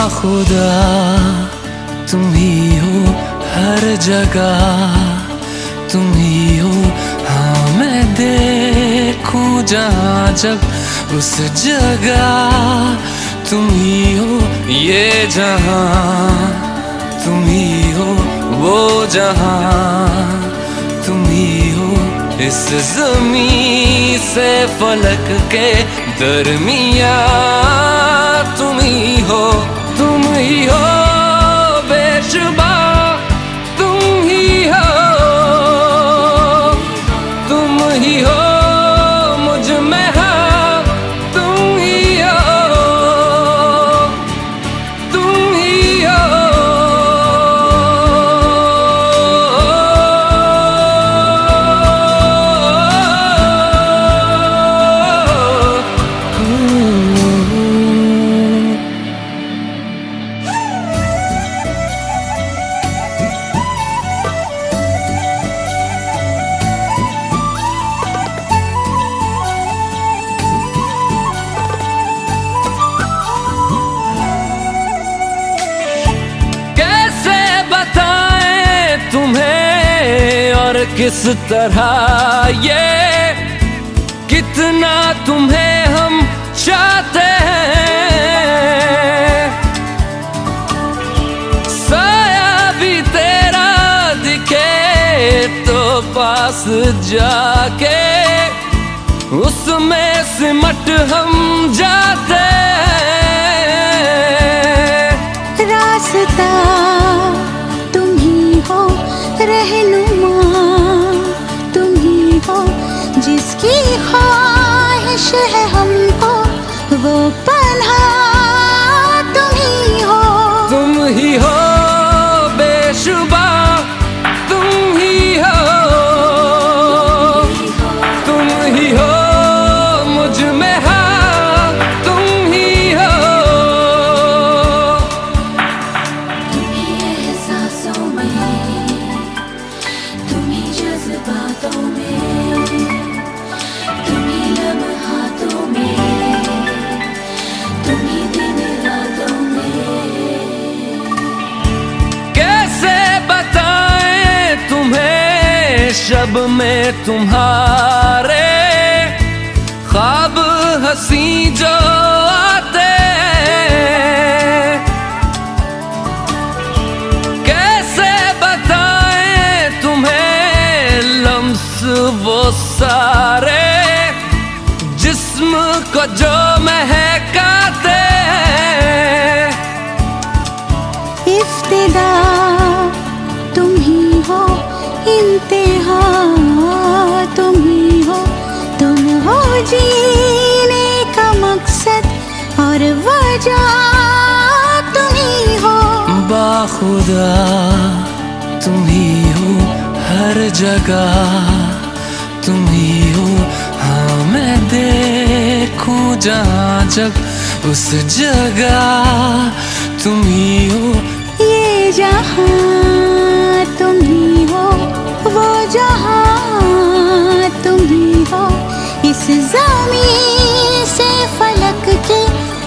बाखुदा तुम ही हो हर जगह, तुम ही हो। हाँ मैं देखूं जहाँ जब उस जगह तुम ही हो। ये जहाँ तुम ही हो, वो जहाँ तुम ही हो। इस ज़मीं से फलक के दरमिया तुम ही हो, तुम ही हो बेशुबा, तुम ही हो, तुम ही हो मुझ में हाँ, तुम ही हो, तुम ही हो। किस तरह ये कितना तुम्हें हम चाहते हैं। साया भी तेरा दिखे तो पास जाके उसमें सिमट हम जाते हैं। रास्ता तुम ही हो, रहनुमा जिसकी ख्वाहिश है हमको, वो पन्हा तुम ही हो, तुम ही हो बेशुबा, तुम ही हो, तुम ही हो मुझ में हाँ, तुम ही हो। तुम ही एहसासों में, तुम ही जज्बातों में, शब में तुम्हारे ख्वाब हंसी जो आते, कैसे बताएं तुम्हें लम्स वो सारे जिस्म को जो महकाते। इफ्तिदा तुम ही हो, इंतहा तुम ही हो, तुम हो जीने का मकसद और वजह तुम ही हो। बाखुदा तुम ही हो हर जगह, तुम ही हो। हाँ मैं देखूं जहाँ जब उस जगह तुम ही हो। ये जहाँ तुम ही हो, वो जहाँ तुम ही हो। इस ज़मीं से फलक के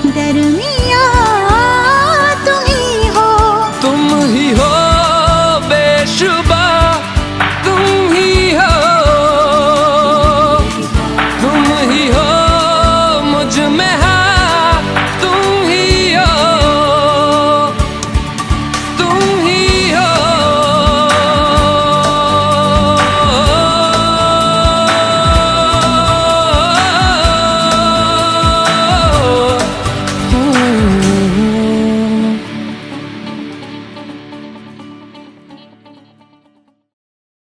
दरमियाँ